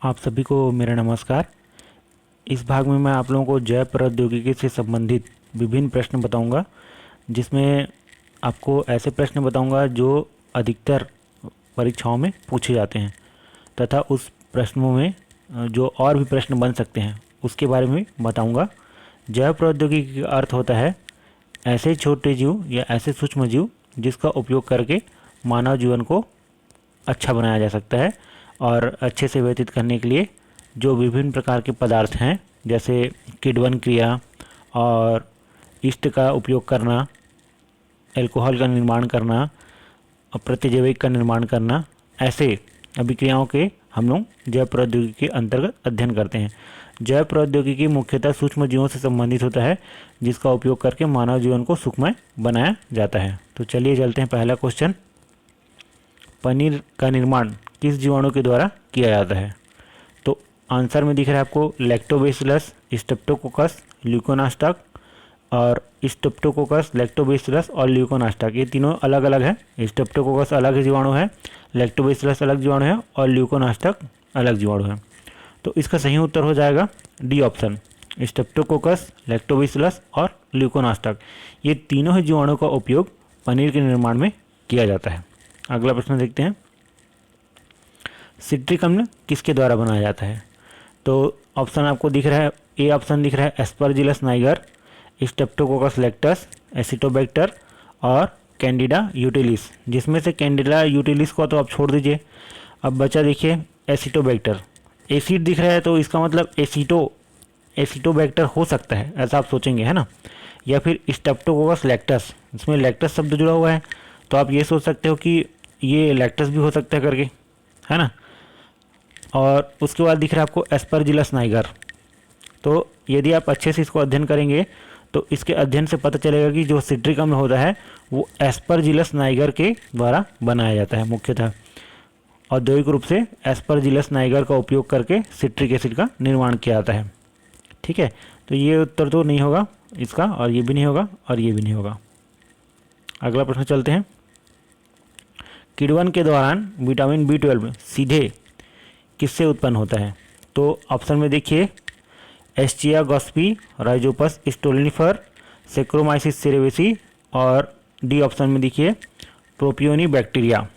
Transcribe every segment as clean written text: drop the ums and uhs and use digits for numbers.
आप सभी को मेरा नमस्कार। इस भाग में मैं आप लोगों को जैव प्रौद्योगिकी से संबंधित विभिन्न प्रश्न बताऊंगा, जिसमें आपको ऐसे प्रश्न बताऊंगा जो अधिकतर परीक्षाओं में पूछे जाते हैं तथा उस प्रश्नों में जो और भी प्रश्न बन सकते हैं उसके बारे में बताऊंगा। जैव प्रौद्योगिकी का अर्थ होता है ऐसे छोटे जीव या ऐसे सूक्ष्म जीव जिसका उपयोग करके मानव जीवन को अच्छा बनाया जा सकता है और अच्छे से व्यतीत करने के लिए जो विभिन्न प्रकार के पदार्थ हैं, जैसे किण्वन क्रिया और ईस्ट का उपयोग करना, अल्कोहल का निर्माण करना और प्रतिजैविक का निर्माण करना, ऐसे अभिक्रियाओं के हम लोग जैव प्रौद्योगिकी के अंतर्गत अध्ययन करते हैं। जैव प्रौद्योगिकी मुख्यतः सूक्ष्म जीवों से संबंधित होता है जिसका उपयोग करके मानव जीवन को सुखमय बनाया जाता है। तो चलिए चलते हैं। पहला क्वेश्चन, पनीर का निर्माण किस जीवाणु के द्वारा किया जाता है? तो आंसर में दिख रहा है आपको लैक्टोबैसिलस, स्ट्रेप्टोकोकस, ल्यूकोनास्टक और स्ट्रेप्टोकोकस, लैक्टोबैसिलस और ल्यूकोनास्टक। ये तीनों अलग अलग है। स्ट्रेप्टोकोकस अलग जीवाणु है, लैक्टोबैसिलस अलग जीवाणु है और ल्यूकोनास्टक अलग जीवाणु है। तो इसका सही उत्तर हो जाएगा डी ऑप्शन, स्ट्रेप्टोकोकस, लैक्टोबैसिलस और ल्यूकोनास्टक। ये तीनों ही जीवाणु का उपयोग पनीर के निर्माण में किया जाता है। अगला प्रश्न देखते हैं, सिट्रिक अम्ल किसके द्वारा बनाया जाता है? तो ऑप्शन आपको दिख रहा है, ए ऑप्शन दिख रहा है एस्परजिलस नाइगर, स्ट्रेप्टोकोकस लैक्टस, एसिटोबैक्टर और कैंडिडा यूटिलिस। जिसमें से कैंडिडा यूटिलिस को तो आप छोड़ दीजिए। अब बचा देखिए एसिटोबैक्टर। एसिड दिख रहा है तो इसका मतलब एसिटोबैक्टर हो सकता है, ऐसा आप सोचेंगे, है ना। या फिर स्ट्रेप्टोकोकस लैक्टस, इसमें लैक्टस शब्द जुड़ा हुआ है तो आप ये सोच सकते हो कि ये लैक्टस भी हो सकता है करके, है ना। और उसके बाद दिख रहा है आपको एस्परजिलस नाइगर। तो यदि आप अच्छे से इसको अध्ययन करेंगे तो इसके अध्ययन से पता चलेगा कि जो सिट्रिक अम्ल होता है वो एस्परजिलस नाइगर के द्वारा बनाया जाता है। मुख्यतः औद्योगिक रूप से एस्परजिलस नाइगर का उपयोग करके सिट्रिक एसिड का निर्माण किया जाता है। ठीक है, तो ये उत्तर तो नहीं होगा इसका, और ये भी नहीं होगा और ये भी नहीं होगा। अगला प्रश्न चलते हैं, किण्वन के दौरान विटामिन B12 सीधे किससे उत्पन्न होता है? तो ऑप्शन में देखिए एस्चिया गॉस्पी, राइजोपस स्टोलिनिफर, सेक्रोमाइसिस सेरेवेसी और डी ऑप्शन में देखिए प्रोपियोनी बैक्टीरिया।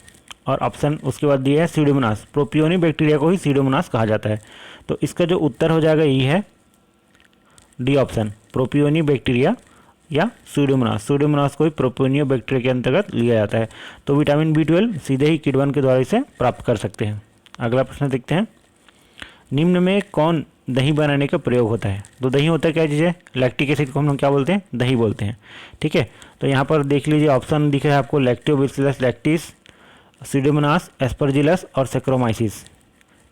और ऑप्शन उसके बाद दिया है सीडोमोनास। प्रोपियोनी बैक्टीरिया को ही सीडोमोनास कहा जाता है। तो इसका जो उत्तर हो जाएगा यही है डी ऑप्शन, प्रोपियोनी बैक्टीरिया या सूडोमोनास। सूडोमोनास को ही प्रोपियोनियो बैक्टीरिया के अंतर्गत लिया जाता है। तो विटामिन B12 सीधे ही किण्वन के द्वारा इसे प्राप्त कर सकते हैं। अगला प्रश्न देखते हैं, निम्न में कौन दही बनाने का प्रयोग होता है? तो दही होता है क्या चीज़ है? लैक्टिक एसिड को हम लोग क्या बोलते हैं? दही बोलते हैं। ठीक है, तो यहाँ पर देख लीजिए ऑप्शन दिख रहा है आपको लैक्टोबैसिलस लैक्टिस, सीडोमोनास, एस्परजिलस और सेक्रोमाइसिस।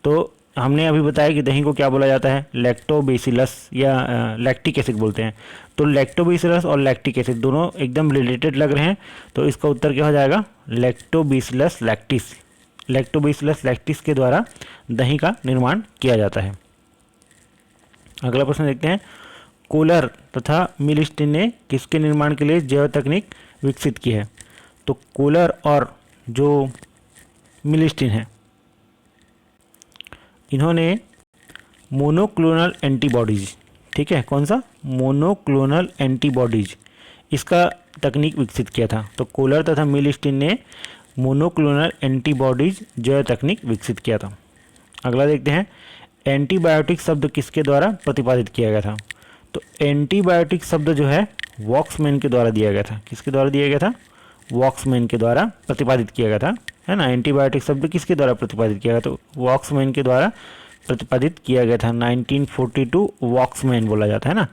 तो हमने अभी बताया कि दही को क्या बोला जाता है? लैक्टोबैसिलस या लैक्टिक एसिड बोलते हैं। तो लैक्टोबैसिलस और लैक्टिक एसिड दोनों एकदम रिलेटेड लग रहे हैं, तो इसका उत्तर क्या हो जाएगा? Lactobacillus lactis. लैक्टोबैसिलस लैक्टिस के द्वारा दही का निर्माण किया जाता है। अगला प्रश्न देखते हैं, कोलर तथा मिलिस्टीन ने किसके निर्माण के लिए जैव तकनीक विकसित की है? तो कोलर और जो मिलिस्टीन है इन्होंने मोनोक्लोनल एंटीबॉडीज, ठीक है, कौन सा? मोनोक्लोनल एंटीबॉडीज, इसका तकनीक विकसित किया था। तो कोलर तथा मिलिस्टीन ने मोनोक्लोनल एंटीबॉडीज जैव तकनीक विकसित किया था। अगला देखते हैं, एंटीबायोटिक शब्द किसके द्वारा प्रतिपादित किया गया था? तो एंटीबायोटिक शब्द जो है वॉक्समैन के द्वारा दिया गया था। किसके द्वारा दिया गया था? वॉक्समैन के द्वारा प्रतिपादित किया गया था, है ना। एंटीबायोटिक शब्द किसके द्वारा प्रतिपादित किया गया? तो वॉक्समैन के द्वारा प्रतिपादित किया गया था। 1942 वॉक्समैन बोला जाता है ना।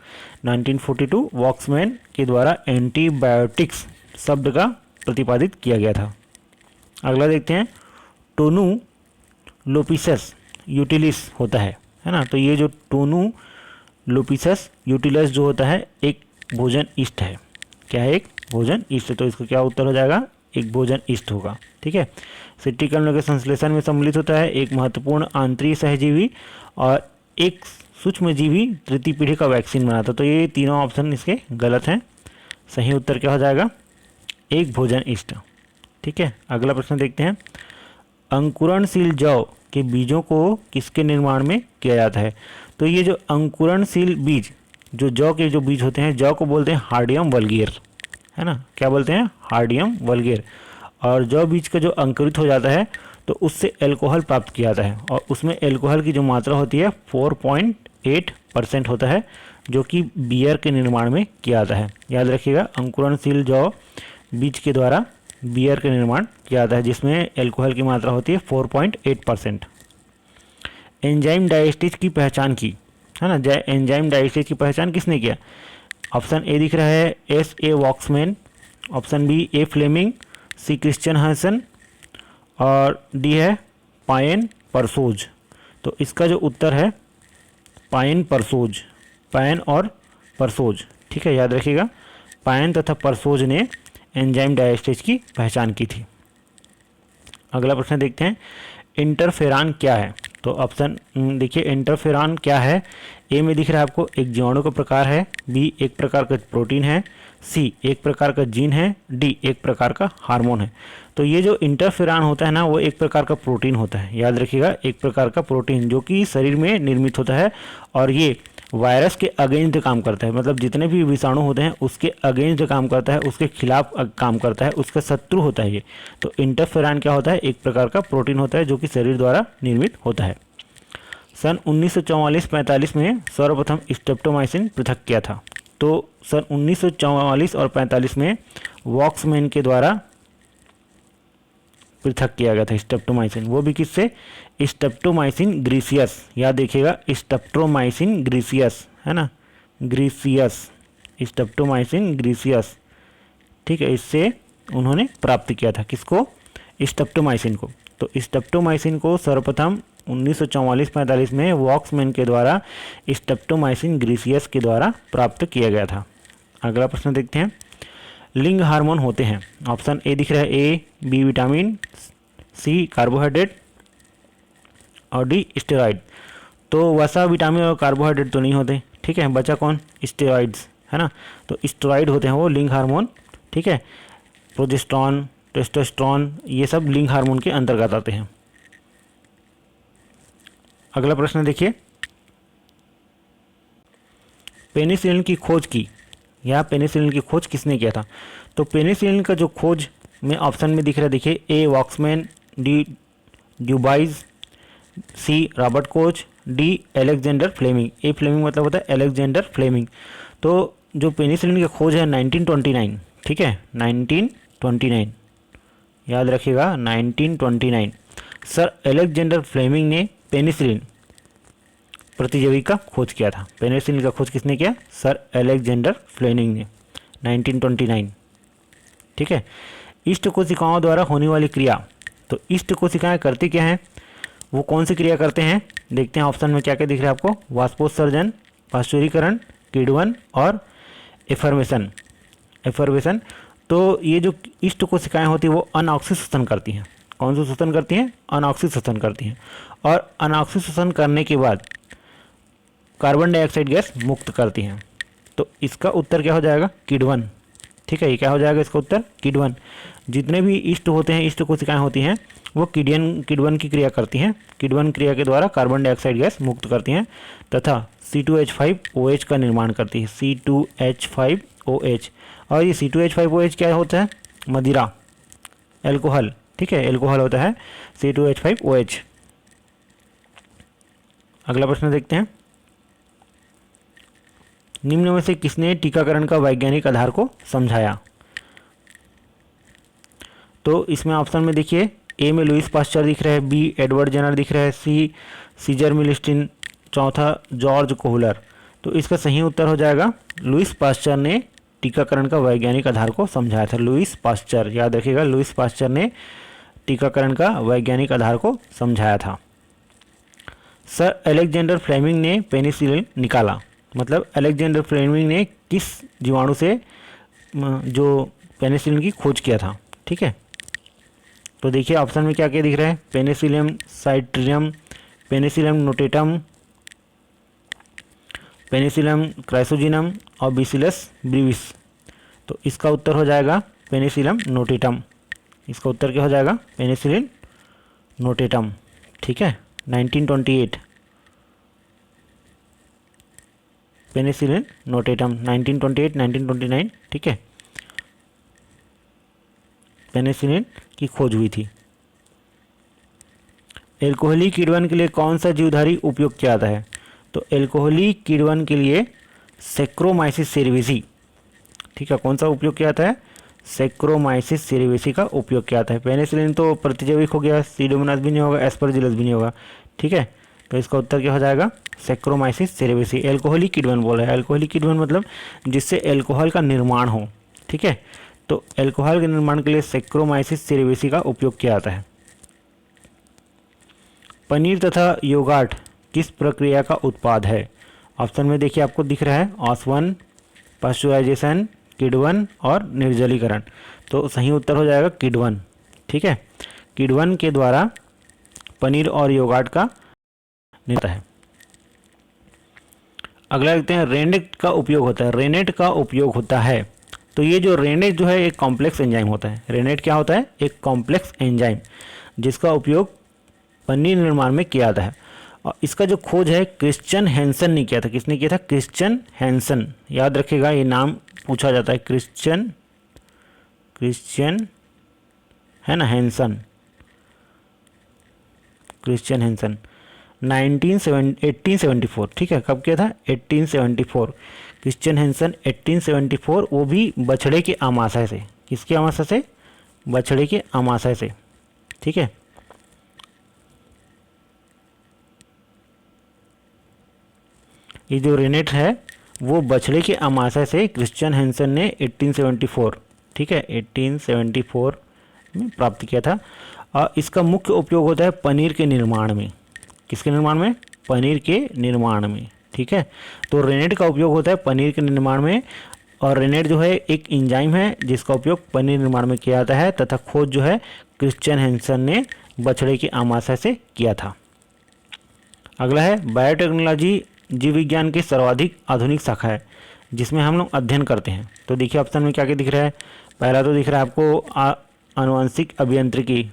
1942 वॉक्समैन के द्वारा एंटीबायोटिक्स शब्द का प्रतिपादित किया गया था। अगला देखते हैं, टोनू लोपिसस यूटिलिस होता है ना। तो ये जो टोनू लोपिसस यूटिलिस जो होता है एक भोजन ईस्ट है। क्या है? एक भोजन ईस्ट। तो इसका क्या उत्तर हो जाएगा? एक भोजन ईस्ट होगा। ठीक है, सिट्रिक अम्ल के संश्लेषण में सम्मिलित होता है, एक महत्वपूर्ण आंतरिक सहजीवी और एक सूक्ष्मजीवी तृतीय पीढ़ी का वैक्सीन बनाता है। तो ये तीनों ऑप्शन इसके गलत हैं। सही उत्तर क्या हो जाएगा? एक भोजन ईस्ट। ठीक है, अगला प्रश्न देखते हैं, अंकुरणशील जौ के बीजों को किसके निर्माण में किया जाता है? तो ये जो अंकुरणशील बीज, जो जौ के जो बीज होते हैं, जौ को बोलते हैं हार्डियम वल्गेर, है ना, क्या बोलते हैं? हार्डियम वल्गेर। और जौ बीज का जो अंकुरित हो जाता है तो उससे एल्कोहल प्राप्त किया जाता है, और उसमें एल्कोहल की जो मात्रा होती है 4.8% होता है, जो कि बियर के निर्माण में किया जाता है। याद रखिएगा, अंकुरणशील जौ बीज के द्वारा बियर का निर्माण किया जाता है, जिसमें एल्कोहल की मात्रा होती है 4.8%। एंजाइम डाइस्टेज की पहचान की, है ना, एंजाइम डाइस्टेज की पहचान किसने किया? ऑप्शन ए दिख रहा है S.A. वॉक्समैन, ऑप्शन बी ए फ्लेमिंग, सी क्रिश्चियन हसन, और डी है पायन परसोज। तो इसका जो उत्तर है पायन परसोज, पायन और परसोज, ठीक है, याद रखिएगा, पायन तथा परसोज ने एंजाइम डाइस्टेज की पहचान की थी। अगला प्रश्न देखते हैं, इंटरफेरान क्या है? तो ऑप्शन देखिए, इंटरफेरान क्या है? ए में दिख रहा है आपको एक जीवाणु का प्रकार है, बी एक प्रकार का प्रोटीन है, सी एक प्रकार का जीन है, डी एक प्रकार का हार्मोन है। तो ये जो इंटरफेरान होता है ना, वो एक प्रकार का प्रोटीन होता है, याद रखिएगा, एक प्रकार का प्रोटीन जो कि शरीर में निर्मित होता है, और ये वायरस के अगेंस्ट काम करता है, मतलब जितने भी विषाणु होते हैं उसके अगेंस्ट काम करता है, उसके खिलाफ काम करता है, उसका शत्रु होता है ये। तो इंटरफेरान क्या होता है? एक प्रकार का प्रोटीन होता है जो कि शरीर द्वारा निर्मित होता है। सन 1944-45 में सर्वप्रथम स्ट्रेप्टोमाइसिन पृथक किया था। तो सन 1944 और 45 में वॉक्समैन के द्वारा पृथक किया गया था स्ट्रेप्टोमाइसिन, वो भी किससे? स्ट्रेप्टोमाइसिन ग्रीसियस, याद देखिएगा, स्ट्रेप्टोमाइसिन ग्रीसियस, है ना, ग्रीसियस, स्ट्रेप्टोमाइसिन ग्रीसियस, ठीक है, इससे उन्होंने प्राप्त किया था, किसको? स्ट्रेप्टोमाइसिन को। तो स्ट्रेप्टोमाइसिन को सर्वप्रथम 1944-45 में वॉक्समैन के द्वारा स्ट्रेप्टोमाइसिन ग्रीसियस के द्वारा प्राप्त किया गया था। अगला प्रश्न देखते हैं, लिंग हार्मोन होते हैं। ऑप्शन ए दिख रहा है A B vitamin, C carbohydrate, और डी स्टेरॉइड। तो वसा, विटामिन और कार्बोहाइड्रेट तो नहीं होते, ठीक है, बचा कौन? स्टेरॉइड्स, है ना। तो स्टेरॉइड होते हैं वो लिंग हार्मोन, ठीक है, प्रोजेस्टेरॉन, टेस्टोस्टेरोन, ये सब लिंग हार्मोन के अंतर्गत आते हैं। अगला प्रश्न देखिए, पेनिसिलिन की खोज की, या पेनिसिलिन की खोज किसने किया था? तो पेनिसिलिन का जो खोज में ऑप्शन में दिख रहा है, देखिए, A Waksman, D Dubos, C Robert Koch, D Alexander Fleming. A Fleming मतलब होता है अलेक्जेंडर फ्लेमिंग। तो जो पेनिसिलिन की खोज है 1929, ठीक है, 1929, याद रखिएगा, 1929 सर अलेक्जेंडर फ्लेमिंग ने पेनिसिलिन प्रतिजैविक का खोज किया था। पेनिसिलिन का खोज किसने किया? सर अलेक्जेंडर फ्लेमिंग ने, 1929, ठीक है। इष्ट कोशिकाओं द्वारा होने वाली क्रिया, तो इष्ट कोशिकाएं करती क्या हैं? वो कौन सी क्रिया करते हैं? देखते हैं ऑप्शन में क्या क्या दिख रहा है आपको, वाष्पोत्सर्जन, पाश्चुरीकरण, किण्वन और एफर्मेशन। तो ये जो इष्ट कोशिकाएं होती है वो अनऑक्सिक श्वसन करती हैं। कौन सा श्वसन करती हैं? अनऑक्सिक श्वसन करती हैं, और अनऑक्सिक श्वसन करने के बाद कार्बन डाइऑक्साइड गैस मुक्त करती हैं। तो इसका उत्तर क्या हो जाएगा? किण्वन, ठीक है, ये क्या हो जाएगा इसका उत्तर? किण्वन। जितने भी इष्ट होते हैं, इष्ट कोशिकाएं होती हैं, वो किण्वन की क्रिया करती हैं। किण्वन क्रिया के द्वारा कार्बन डाइऑक्साइड गैस मुक्त करती हैं तथा C2H5OH का निर्माण करती है, C2H5OH। और ये C2H5OH क्या होता है? मदिरा, एल्कोहल, ठीक है, एल्कोहल होता है C2H5OH। अगला प्रश्न देखते हैं, निम्न में से किसने टीकाकरण का वैज्ञानिक आधार को समझाया? तो इसमें ऑप्शन में देखिए, ए में लुईस पास्चर दिख रहा है, बी एडवर्ड जेनर दिख रहा है, सी सीजर मिलिस्टिन, चौथा जॉर्ज कोहलर। तो इसका सही उत्तर हो जाएगा लुईस पास्चर ने टीकाकरण का वैज्ञानिक आधार को समझाया था। लुईस पास्चर, याद रखिएगा, लुईस पास्चर ने टीकाकरण का वैज्ञानिक आधार को समझाया था। सर अलेक्जेंडर फ्लेमिंग ने पेनिसिलिन निकाला, मतलब अलेक्जेंडर फ्लेमिंग ने किस जीवाणु से जो पेनिसिलिन की खोज किया था, ठीक है। तो देखिए ऑप्शन में क्या क्या दिख रहा है, पेनिसिलियम साइट्रियम, पेनिसिलियम नोटेटम, पेनिसिलियम क्राइसोजिनम और बैसिलस ब्रीविस। तो इसका उत्तर हो जाएगा पेनिसिलियम नोटेटम। इसका उत्तर क्या हो जाएगा? पेनिसिलिन नोटेटम, ठीक है। 1928 पेनिसिलिन नोटेटम 1928 1929, ठीक है, पेनिसिलिन की खोज हुई थी। एल्कोहली किण्वन के लिए कौन सा जीवधारी उपयोग किया जाता है? तो एल्कोहली किण्वन के लिए सैक्रोमाइसिस सेरेविसी, ठीक है, कौन सा उपयोग किया जाता है? सैक्रोमाइसिस सेरेविसी का उपयोग किया जाता है। पेनिसिलिन तो प्रतिजैविक हो गया, सीडोमोनास भी नहीं होगा, एस्परजिलस भी नहीं होगा, ठीक है, तो इसका उत्तर क्या हो जाएगा? Saccharomyces cerevisiae. एल्कोहली किण्वन बोला है, एल्कोहली किण्वन मतलब जिससे एल्कोहल का निर्माण हो, ठीक है, तो एल्कोहल के निर्माण के लिए सैक्रोमाइसिस सेरेविसी का उपयोग किया जाता है। पनीर तथा योगार्ट किस प्रक्रिया का उत्पाद है? ऑप्शन में देखिए आपको दिख रहा है ऑस्वन, पास्चुराइजेशन, किण्वन और निर्जलीकरण। तो सही उत्तर हो जाएगा किण्वन, ठीक है, किण्वन के द्वारा पनीर और योगार्ट का निर्माण है। अगला देखते हैं, रेनेट का उपयोग होता है। रेनेट का उपयोग होता है, तो ये जो रेनेट जो है एक कॉम्प्लेक्स एंजाइम होता है। रेनेट क्या होता है? एक कॉम्प्लेक्स एंजाइम जिसका उपयोग पनीर निर्माण में किया जाता है। और इसका जो खोज है क्रिश्चियन हैंसन ने किया था। किसने किया था? Christian Hansen. याद रखिएगा, ये नाम पूछा जाता है, क्रिश्चियन है ना, हैंसन, क्रिश्चियन हैंसन 1874, ठीक है, कब किया था? 1874। क्रिश्चियन हैंसन 1874, वो भी बछड़े के आमाशय से। किसके आमाशय से? बछड़े के आमाशय से, ठीक है। ये जो रेनेट है वो बछड़े के आमाशय से क्रिश्चियन हैंसन ने 1874, ठीक है, 1874 में प्राप्त किया था। और इसका मुख्य उपयोग होता है पनीर के निर्माण में। किसके निर्माण में? पनीर के निर्माण में, ठीक है। तो रेनेट का उपयोग होता है पनीर के निर्माण में, और रेनेट जो है एक एंजाइम है जिसका उपयोग पनीर निर्माण में किया जाता है, तथा खोज जो है क्रिश्चियन हैंसन ने बछड़े के आमाशय से किया था। अगला है, बायोटेक्नोलॉजी जीव विज्ञान की सर्वाधिक आधुनिक शाखा है जिसमें हम लोग अध्ययन करते हैं। तो देखिए ऑप्शन में क्या क्या दिख रहा है। पहला तो दिख रहा है आपको आनुवंशिक अभियांत्रिकी,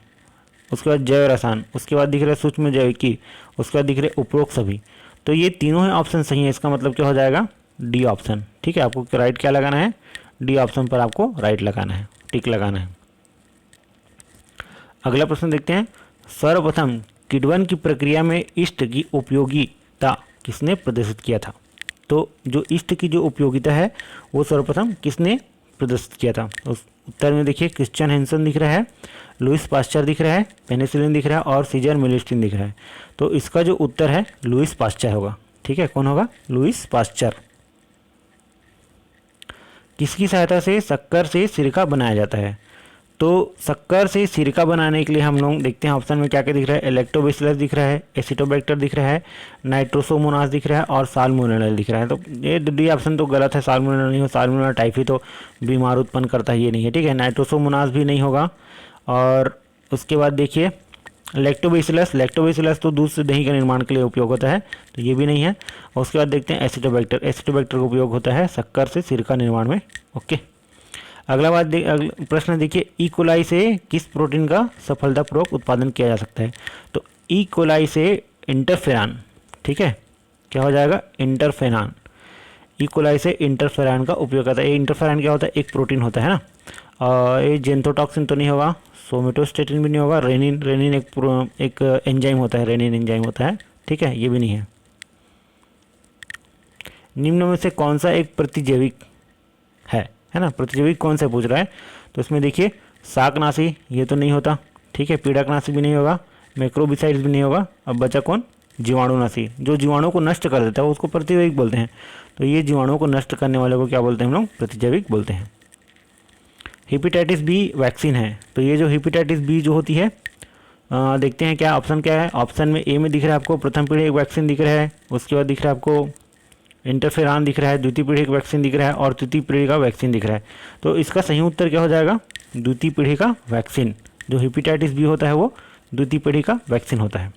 उसके बाद जैव रसायन, उसके बाद दिख रहा है सूक्ष्म जैविकी, उसके बाद दिख रहे उपरोक्त सभी। तो ये तीनों ही ऑप्शन सही है। इसका मतलब क्या हो जाएगा? डी ऑप्शन, ठीक है। आपको राइट क्या लगाना है? डी ऑप्शन पर आपको राइट लगाना है, टिक लगाना है। अगला प्रश्न देखते हैं, सर्वप्रथम किण्वन की प्रक्रिया में ईस्ट की उपयोगिता किसने प्रदर्शित किया था? तो जो ईस्ट की जो उपयोगिता है वो सर्वप्रथम किसने प्रदर्शित किया था? उस उत्तर में देखिए क्रिश्चियन हैंसन दिख रहा है, लुईस पास्चर दिख रहा है, पेनिसिलिन दिख रहा है और सीजर मिलिस्टीन दिख रहा है। तो इसका जो उत्तर है लुईस पास्चर होगा, ठीक है। कौन होगा? Lewis pasture. किसकी सहायता से शक्कर से सिरका बनाया जाता है? तो शक्कर से सिरका बनाने के लिए हम लोग देखते हैं ऑप्शन में क्या क्या दिख रहा है। लैक्टोबैसिलस दिख रहा है, एसिटोबैक्टर दिख रहा है, नाइट्रोसोमोनास दिख रहा है और साल्मोनेला दिख रहा है। तो ये डी ऑप्शन तो गलत है, साल्मोनेला नहीं हो, साल्मोनेला टाइफी तो बीमार उत्पन्न करता है, ये नहीं है, ठीक है। नाइट्रोसोमोनास भी नहीं होगा। और उसके बाद देखिए लैक्टोबैसिलस तो दूध से दही का निर्माण के लिए उपयोग होता है, तो ये भी नहीं है। और उसके बाद देखते हैं एसिटोबैक्टर का उपयोग होता है शक्कर से सिरका निर्माण में, ओके। अगला प्रश्न देखिए, ई कोलाई से किस प्रोटीन का सफलतापूर्वक उत्पादन किया जा सकता है? तो ई कोलाई से इंटरफेरान, ठीक है, क्या हो जाएगा? इंटरफेरान। ई कोलाई से इंटरफेरान का उपयोग करता है। ये इंटरफेरान क्या होता है? एक प्रोटीन होता है ना। और ये जेंथोटॉक्सिन तो नहीं होगा, सोमेटोस्टेटिन भी नहीं होगा, रेनिन एक एंजाइम होता है, रेनिन एंजाइम होता है, ठीक है, ये भी नहीं है। निम्न में से कौन सा एक प्रतिजैविक है ना? प्रतिजैविक कौन सा पूछ रहा है? तो इसमें देखिए शाकनाशी, ये तो नहीं होता, ठीक है, पीड़कनाशी भी नहीं होगा, मैक्रोबिसाइड्स भी नहीं होगा। अब बचा कौन? जीवाणुनाशी, जो जीवाणुओं को नष्ट कर देता है उसको प्रतिजैविक बोलते हैं। तो ये जीवाणुओं को नष्ट करने वाले को क्या बोलते हैं हम लोग? प्रतिजैविक बोलते हैं। हेपेटाइटिस बी वैक्सीन है, तो ये जो हेपेटाइटिस बी जो होती है, देखते हैं क्या ऑप्शन क्या है। ऑप्शन में ए में दिख रहा है आपको प्रथम पीढ़ी एक वैक्सीन दिख रहा है, उसके बाद दिख रहा है आपको इंटरफेरान दिख रहा है, द्वितीय पीढ़ी का वैक्सीन दिख रहा है और तृतीय पीढ़ी का वैक्सीन दिख रहा है। तो इसका सही उत्तर क्या हो जाएगा? द्वितीय पीढ़ी का वैक्सीन। जो हेपेटाइटिस बी होता है वो द्वितीय पीढ़ी का वैक्सीन होता है।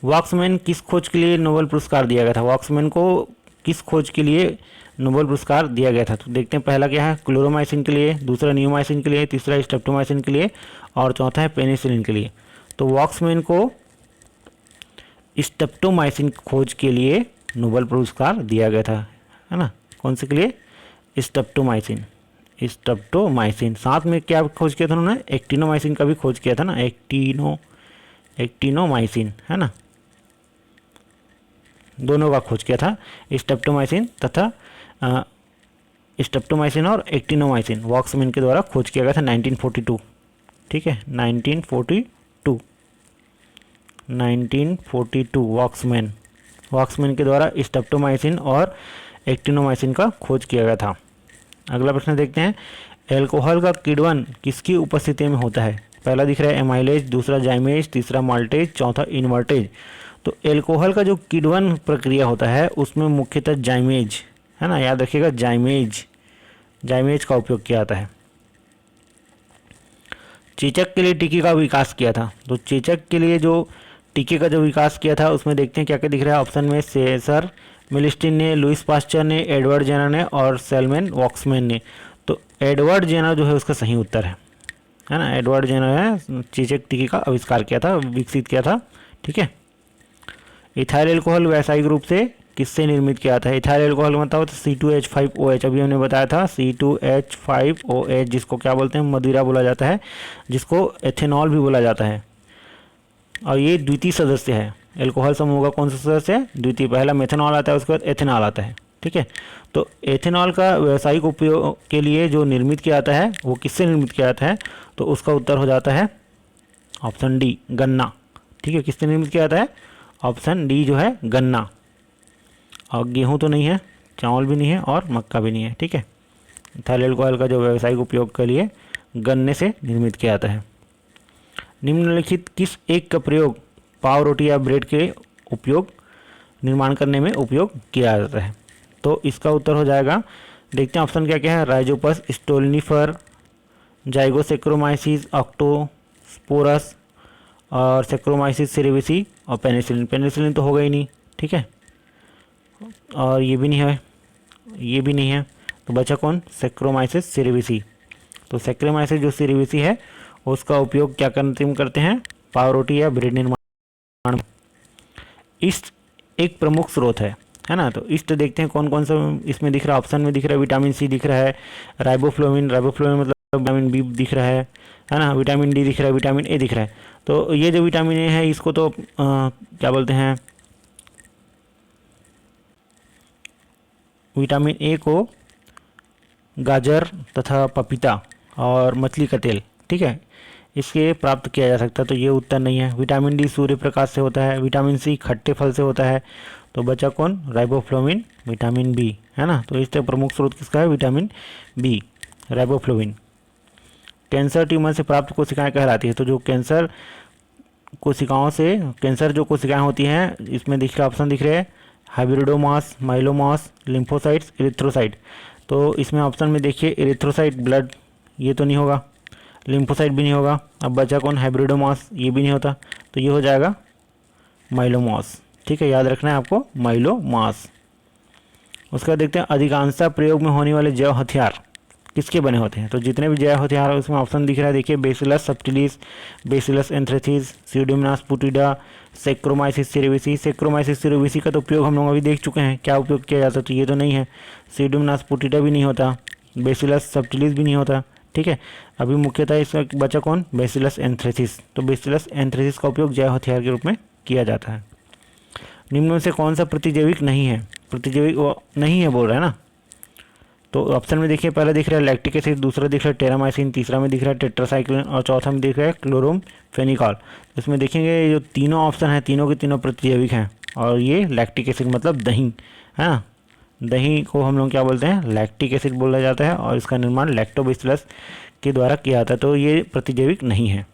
वॉक्समैन किस खोज के लिए नोबेल पुरस्कार दिया गया था? वॉक्समैन को किस खोज के लिए नोबेल पुरस्कार दिया गया था? तो देखते हैं पहला क्या है, क्लोरोमाइसिन के लिए, दूसरा नियोमाइसिन के लिए, तीसरा स्ट्रेप्टोमाइसिन के लिए और चौथा है पेनिसिलिन के लिए। तो वॉक्समैन को स्ट्रेप्टोमाइसिन की खोज के लिए नोबेल पुरस्कार दिया गया था, है ना। कौन से के लिए? स्ट्रेप्टोमाइसिन। स्ट्रेप्टोमाइसिन, साथ में क्या खोज किया था उन्होंने? एक्टिनोमाइसिन का भी खोज किया था ना, एक्टिनोमाइसिन, है ना, दोनों का खोज किया था। स्ट्रेप्टोमाइसिन तथा स्ट्रेप्टोमाइसिन और एक्टिनोमाइसिन वॉक्समैन के द्वारा खोज किया गया था 1942, ठीक है, 1942 वॉक्समैन के द्वारा स्ट्रेप्टोमाइसिन और एक्टिनोमाइसिन का खोज किया गया था। अगला प्रश्न देखते हैं, एल्कोहल का किण्वन किसकी उपस्थिति में होता है? पहला दिख रहा है एमाइलेज, दूसरा जाइमेज, तीसरा माल्टेज, चौथा इन्वर्टेज। तो एल्कोहल का जो किण्वन प्रक्रिया होता है उसमें मुख्यतः जाइमेज, है ना, याद रखिएगा, जाइमेज का उपयोग किया जाता है। चेचक के लिए टीके का विकास किया था, तो चेचक के लिए जो टीके का जो विकास किया था उसमें देखते हैं क्या क्या दिख रहा है ऑप्शन में। सेसर मिलिस्टिन ने, लुइस पास्चर ने, एडवर्ड जेनर ने और सेलमैन वॉक्समैन ने। तो एडवर्ड जेनर जो है उसका सही उत्तर है ना, एडवर्ड जेनर है चेचक टीके का आविष्कार किया था, विकसित किया था, ठीक है। इथाइल एल्कोहल व्यावसायिक रूप से किससे निर्मित किया था? इथाइल एल्कोहल मतलब C2H5OH, अभी हमने बताया था C2H5OH, जिसको क्या बोलते हैं? मदिरा बोला जाता है, जिसको एथेनॉल भी बोला जाता है। और ये द्वितीय सदस्य है, एल्कोहल समूह का कौन सा सदस्य है? द्वितीय। पहला मेथनॉल आता है, उसके बाद एथेनॉल आता है, ठीक है। तो एथेनॉल का व्यावसायिक उपयोग के लिए जो निर्मित किया जाता है वो किससे निर्मित किया जाता है? तो उसका उत्तर हो जाता है ऑप्शन डी, गन्ना, ठीक है। किससे निर्मित किया जाता है? ऑप्शन डी जो है गन्ना। और गेहूँ तो नहीं है, चावल भी नहीं है और मक्का भी नहीं है, ठीक है। इथाइल एल्कोहल का जो व्यावसायिक उपयोग के लिए गन्ने से निर्मित किया जाता है। निम्नलिखित किस एक का प्रयोग पाव, रोटी या ब्रेड के उपयोग निर्माण करने में उपयोग किया जाता है? तो इसका उत्तर हो जाएगा, देखते हैं ऑप्शन क्या क्या है। राइजोपस स्टोलिनिफर, जाइगोसेक्रोमाइसिस ऑक्टोस्पोरस और सेक्रोमाइसिस सेरेविसी और पेनिसिलिन। पेनिसिलिन तो होगा ही नहीं, ठीक है, और ये भी नहीं है, ये भी नहीं है, तो बचा कौन? Saccharomyces cerevisiae. तो सेक्रोमाइसिस जो सेरेविसी है उसका उपयोग क्या करते हैं? पाव, रोटी या ब्रेड निर्माण। ईस्ट एक प्रमुख स्रोत है ना। तो ईस्ट देखते हैं कौन कौन सा इसमें दिख रहा है। ऑप्शन में दिख रहा है विटामिन सी दिख रहा है, राइबोफ्लोविन मतलब विटामिन बी दिख रहा है ना, विटामिन डी दिख रहा है, विटामिन ए दिख रहा है। तो ये जो विटामिन ए है इसको तो क्या बोलते हैं? विटामिन ए को गाजर तथा पपीता और मछली का तेल, ठीक है, इसके प्राप्त किया जा सकता है। तो ये उत्तर नहीं है। विटामिन डी सूर्य प्रकाश से होता है, विटामिन सी खट्टे फल से होता है। तो बचा कौन? राइबोफ्लोविन, विटामिन बी, है ना। तो इसका प्रमुख स्रोत किसका है? Vitamin B, riboflavin. Cancer tumour से प्राप्त कोशिकाएं कहलाती है। तो जो कैंसर कोशिकाओं से, कैंसर जो कोशिकाएं होती हैं, इसमें दिख रहा ऑप्शन दिख रहे हैं हाइब्रिडोमास, माइलोमास, लिम्फोसाइट्स, इरिथ्रोसाइट। तो इसमें ऑप्शन में देखिए इरिथ्रोसाइट ब्लड, ये तो नहीं होगा, लिम्फोसाइट भी नहीं होगा। अब बचा कौन? हाइब्रिडोमास, ये भी नहीं होता, तो ये हो जाएगा माइलोमास, ठीक है, याद रखना है आपको, माइलोमास। उसका देखते हैं अधिकांशतः प्रयोग में होने वाले जैव हथियार किसके बने होते हैं? तो जितने भी जैव हथियार है उसमें ऑप्शन दिख रहा है, देखिए Bacillus subtilis, Bacillus anthracis, Pseudomonas putida, Saccharomyces cerevisiae. Saccharomyces cerevisiae का तो उपयोग हम लोग अभी देख चुके हैं क्या उपयोग किया जाता है, तो ये तो नहीं है। स्यूडोमोनास पुटिडा भी नहीं होता, बेसिलस सब्टिलिस भी नहीं होता, ठीक है। अभी मुख्यतः इसका बचा कौन? Bacillus anthracis. तो बेसिलस एंथ्रेसिस का उपयोग जैव हथियार के रूप में किया जाता है। निम्न में से कौन सा प्रतिजैविक नहीं है? प्रतिजैविक नहीं है बोल रहा है ना। तो ऑप्शन में देखिए, पहला दिख रहा है लैक्टिक एसिड, दूसरा दिख रहा है टेरामाइसिन, तीसरा में दिख रहा है टेट्रासाइक्लिन और चौथा में दिख रहा है क्लोरोमफेनिकॉल। इसमें देखेंगे जो तीनों ऑप्शन हैं तीनों के तीनों प्रतिजैविक हैं। और ये लैक्टिक एसिड मतलब दही, है ना, दही को हम लोग क्या बोलते हैं? लैक्टिक एसिड बोला जाता है और इसका निर्माण लैक्टोबैसिलस के द्वारा किया जाता है, तो ये प्रतिजैविक नहीं है।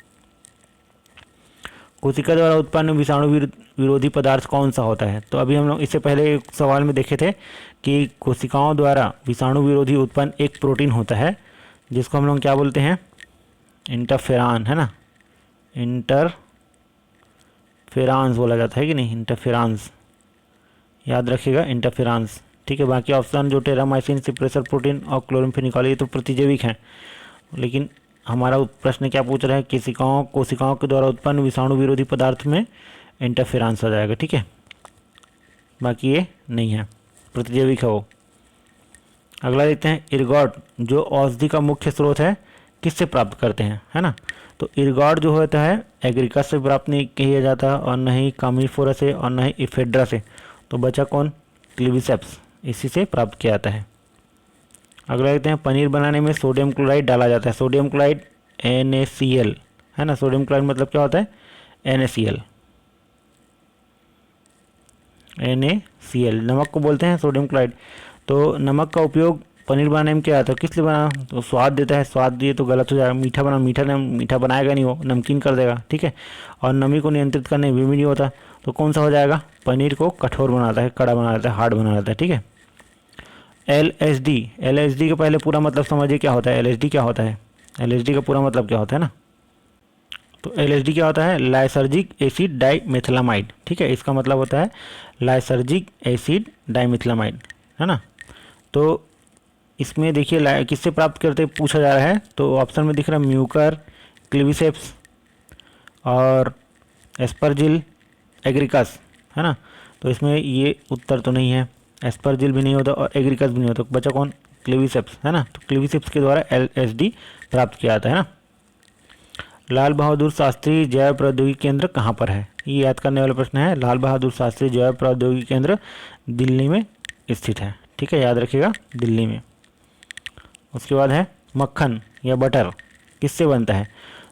कोशिका द्वारा उत्पन्न विषाणु विरोधी पदार्थ कौन सा होता है? तो अभी हम लोग इससे पहले एक सवाल में देखे थे कि कोशिकाओं द्वारा विषाणु विरोधी उत्पन्न एक प्रोटीन होता है जिसको हम लोग क्या बोलते हैं? इंटरफेरान, है ना, इंटरफेरांस बोला जाता है कि नहीं? इंटरफेरांस, याद रखिएगा, इंटरफेरांस, ठीक है। बाकी ऑप्शन जो टेरामाइसिन, सिप्रेसर प्रोटीन और क्लोरोमफेनिकॉल ये तो प्रतिजैविक हैं, लेकिन हमारा प्रश्न क्या पूछ रहा है? कोशिकाओं के द्वारा उत्पन्न विषाणु विरोधी पदार्थ में इंटरफेरेंस हो जाएगा, ठीक है। बाकी ये नहीं है, प्रतिजैविक है वो। अगला देखते हैं इर्गॉट, जो औषधि का मुख्य स्रोत है, किससे प्राप्त करते हैं, है ना। तो इर्गॉट जो होता है एग्रीकस से प्राप्त नहीं किया जाता, और न ही कामिफोरा से, और न ही इफेड्रा से। तो बचा कौन, क्लिविसेप्स, इसी से प्राप्त किया जाता है। अगला देखते हैं पनीर बनाने में सोडियम क्लोराइड डाला जाता है। सोडियम क्लोराइड NaCl, है ना। सोडियम क्लोराइड मतलब क्या होता है, NaCl। नमक को बोलते हैं सोडियम क्लोराइड। तो नमक का उपयोग पनीर बनाने में क्या आता है, किस लिए बना, तो स्वाद देता है। स्वाद दिए तो गलत हो जाएगा, मीठा बनाएगा नहीं, वो नमकीन कर देगा, ठीक है। और नमी को नियंत्रित करने में भी नहीं होता, तो कौन सा हो जाएगा, पनीर को कठोर बनाता है, कड़ा बना देता है, हार्ड बना देता है, ठीक है। LSD का पहले पूरा मतलब समझिए क्या होता है। LSD क्या होता है, LSD का पूरा मतलब क्या होता है ना। तो LSD क्या होता है, लाइसर्जिक एसिड डाइमेथिलामाइड, ठीक है। इसका मतलब होता है लाइसर्जिक एसिड डाइमेथिलामाइड, है ना। तो इसमें देखिए किससे प्राप्त करते पूछा जा रहा है, तो ऑप्शन में दिख रहा है म्यूकर, क्लिविसेप्स और एस्परजिल एग्रिकस, है ना। तो इसमें ये उत्तर तो नहीं है, एस्परजिल भी नहीं होता और एग्रिकस भी नहीं होता, बचा कौन, क्लिविसेप्स, है ना। तो क्लिविसेप्स के द्वारा LSD प्राप्त किया जाता है ना। लाल बहादुर शास्त्री जैव प्रौद्योगिकी केंद्र कहाँ पर है, ये याद करने वाला प्रश्न है। लाल बहादुर शास्त्री जैव प्रौद्योगिकी केंद्र दिल्ली में स्थित है, ठीक है, याद रखिएगा, दिल्ली में। उसके बाद है मक्खन या बटर किससे बनता है,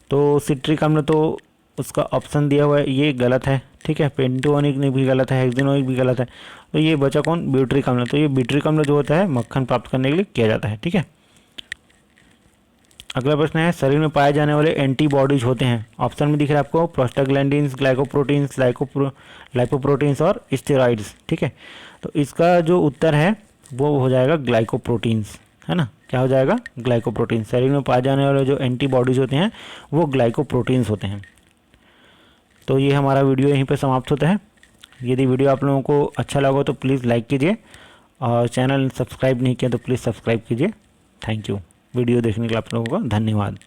तो सिट्रिक अम्ल, तो उसका ऑप्शन दिया हुआ है, ये गलत है, ठीक है। पेंटोनिक भी गलत है, हेक्सेनोइक भी गलत है, तो ये बचा कौन, ब्यूट्रिक अम्ल। तो ये ब्यूट्रिक अम्ल जो होता है मक्खन प्राप्त करने के लिए किया जाता है, ठीक है। अगला प्रश्न है शरीर में पाए जाने वाले एंटीबॉडीज होते हैं, ऑप्शन में दिख रहा है आपको प्रोस्टाग्लैंडिन्स, ग्लाइकोप्रोटीन्स, लाइपोप्रोटीन्स और स्टेरॉइड्स, ठीक है। तो इसका जो उत्तर है वो हो जाएगा ग्लाइकोप्रोटीन्स, है ना। क्या हो जाएगा, ग्लाइकोप्रोटीन्स। शरीर में पाए जाने वाले जो एंटीबॉडीज होते हैं वो ग्लाइकोप्रोटीन्स होते हैं। तो ये हमारा वीडियो यहीं पे समाप्त होता है। यदि वीडियो आप लोगों को अच्छा लगा तो प्लीज़ लाइक कीजिए, और चैनल सब्सक्राइब नहीं किया तो प्लीज़ सब्सक्राइब कीजिए। Thank you. वीडियो देखने के लिए आप लोगों का धन्यवाद।